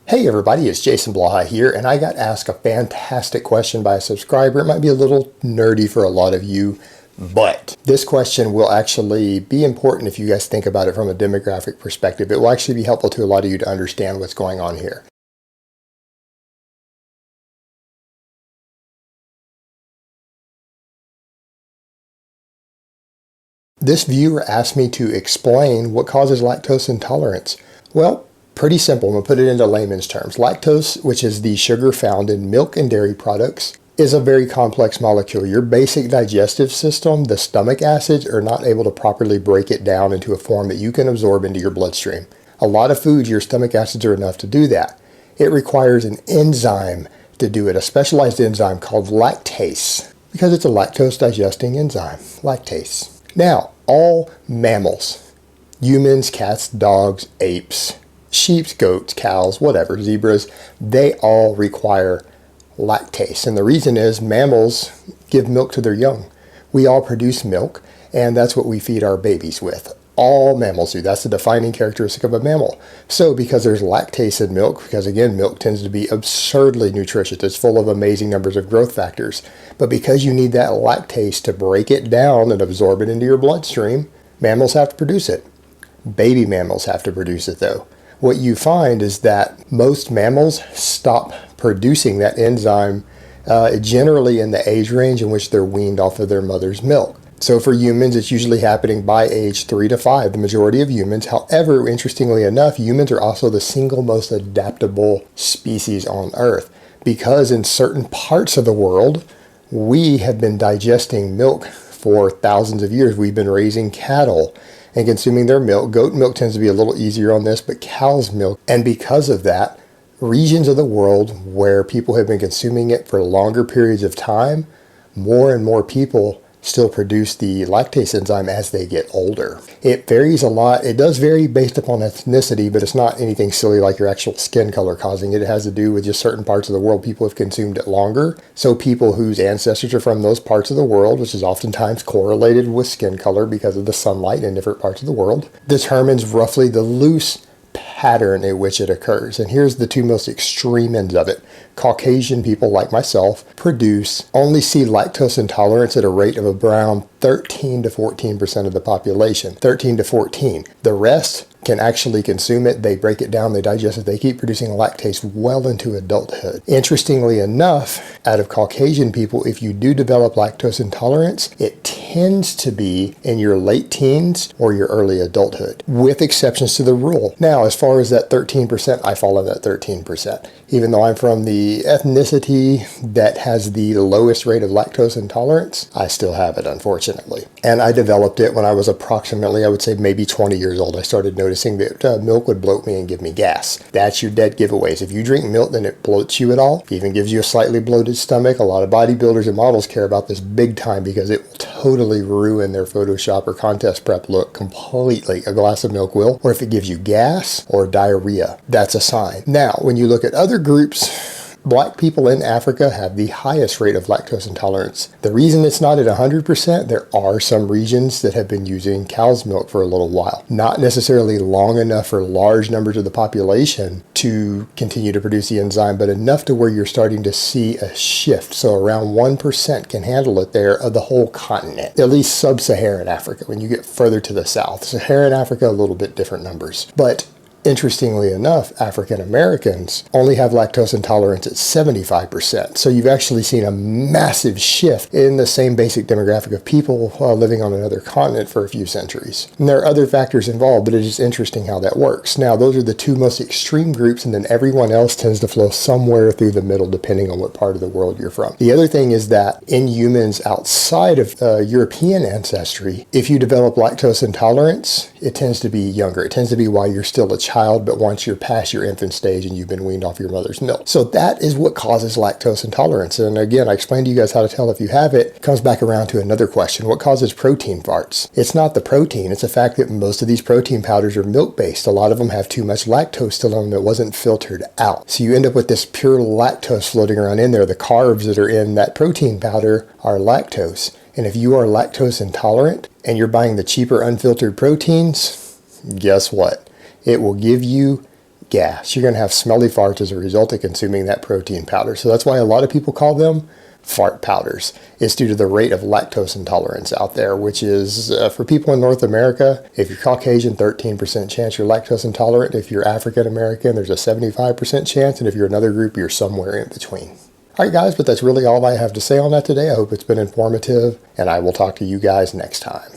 Hey everybody, it's Jason Blaha here, and I got asked a fantastic question by a subscriber. It might be a little nerdy for a lot of you, but this question will actually be important if you guys think about it from a demographic perspective. It will actually be helpful to a lot of you to understand what's going on here. This viewer asked me to explain what causes lactose intolerance. Well, pretty simple. I'm going to put it into layman's terms. Lactose, which is the sugar found in milk and dairy products, is a very complex molecule. Your basic digestive system, the stomach acids, are not able to properly break it down into a form that you can absorb into your bloodstream. A lot of foods, your stomach acids are enough to do that. It requires an enzyme to do it, a specialized enzyme called lactase, because it's a lactose digesting enzyme, lactase. Now, all mammals, humans, cats, dogs, apes, sheep, goats, cows, whatever, zebras, they all require lactase. And the reason is mammals give milk to their young. We all produce milk, and that's what we feed our babies with. All mammals do. That's the defining characteristic of a mammal. So because there's lactase in milk, because again, milk tends to be absurdly nutritious. It's full of amazing numbers of growth factors. But because you need that lactase to break it down and absorb it into your bloodstream, mammals have to produce it. Baby mammals have to produce it though. What you find is that most mammals stop producing that enzyme generally in the age range in which they're weaned off of their mother's milk. So for humans, it's usually happening by age 3 to 5, the majority of humans. However, interestingly enough, humans are also the single most adaptable species on Earth, because in certain parts of the world, we have been digesting milk for thousands of years. We've been raising cattle and consuming their milk. Goat milk tends to be a little easier on this, but cow's milk. And because of that, regions of the world where people have been consuming it for longer periods of time, more and more people still produce the lactase enzyme as they get older. It varies a lot. It does vary based upon ethnicity, but it's not anything silly like your actual skin color causing it. It has to do with just certain parts of the world people have consumed it longer. So people whose ancestors are from those parts of the world, which is oftentimes correlated with skin color because of the sunlight in different parts of the world, determines roughly the loose pattern in which it occurs. And here's the two most extreme ends of it. Caucasian people like myself only see lactose intolerance at a rate of around 13 to 14% of the population. 13 to 14. The rest can actually consume it. They break it down, they digest it, they keep producing lactase well into adulthood. Interestingly enough, out of Caucasian people, if you do develop lactose intolerance, it tends to be in your late teens or your early adulthood, with exceptions to the rule. Now, as far as that 13%, I fall in that 13%. Even though I'm from the ethnicity that has the lowest rate of lactose intolerance, I still have it, unfortunately. And I developed it when I was approximately, I would say maybe 20 years old. I started noticing that milk would bloat me and give me gas. That's your dead giveaways. If you drink milk, then it bloats you at all. Even gives you a slightly bloated stomach. A lot of bodybuilders and models care about this big time because it will totally ruin their Photoshop or contest prep look completely. A glass of milk will. Or if it gives you gas or diarrhea, that's a sign. Now, when you look at other groups, Black people in Africa have the highest rate of lactose intolerance. The reason it's not at 100%, there are some regions that have been using cow's milk for a little while. Not necessarily long enough for large numbers of the population to continue to produce the enzyme, but enough to where you're starting to see a shift. So around 1% can handle it there of the whole continent, at least sub-Saharan Africa. When you get further to the south, Saharan Africa, a little bit different numbers. But interestingly enough, African Americans only have lactose intolerance at 75%. So you've actually seen a massive shift in the same basic demographic of people living on another continent for a few centuries. And there are other factors involved, but it is interesting how that works. Now, those are the two most extreme groups, and then everyone else tends to flow somewhere through the middle, depending on what part of the world you're from. The other thing is that in humans outside of European ancestry, if you develop lactose intolerance, it tends to be younger. It tends to be while you're still a child, but once you're past your infant stage and you've been weaned off your mother's milk. So that is what causes lactose intolerance. And again, I explained to you guys how to tell if you have it. It comes back around to another question. What causes protein farts? It's not the protein. It's the fact that most of these protein powders are milk-based. A lot of them have too much lactose still in them that wasn't filtered out. So you end up with this pure lactose floating around in there. The carbs that are in that protein powder are lactose. And if you are lactose intolerant and you're buying the cheaper unfiltered proteins, guess what? It will give you gas. You're going to have smelly farts as a result of consuming that protein powder. So that's why a lot of people call them fart powders. It's due to the rate of lactose intolerance out there, which is, for people in North America, if you're Caucasian, 13% chance you're lactose intolerant. If you're African American, there's a 75% chance. And if you're another group, you're somewhere in between. All right, guys, but that's really all I have to say on that today. I hope it's been informative, and I will talk to you guys next time.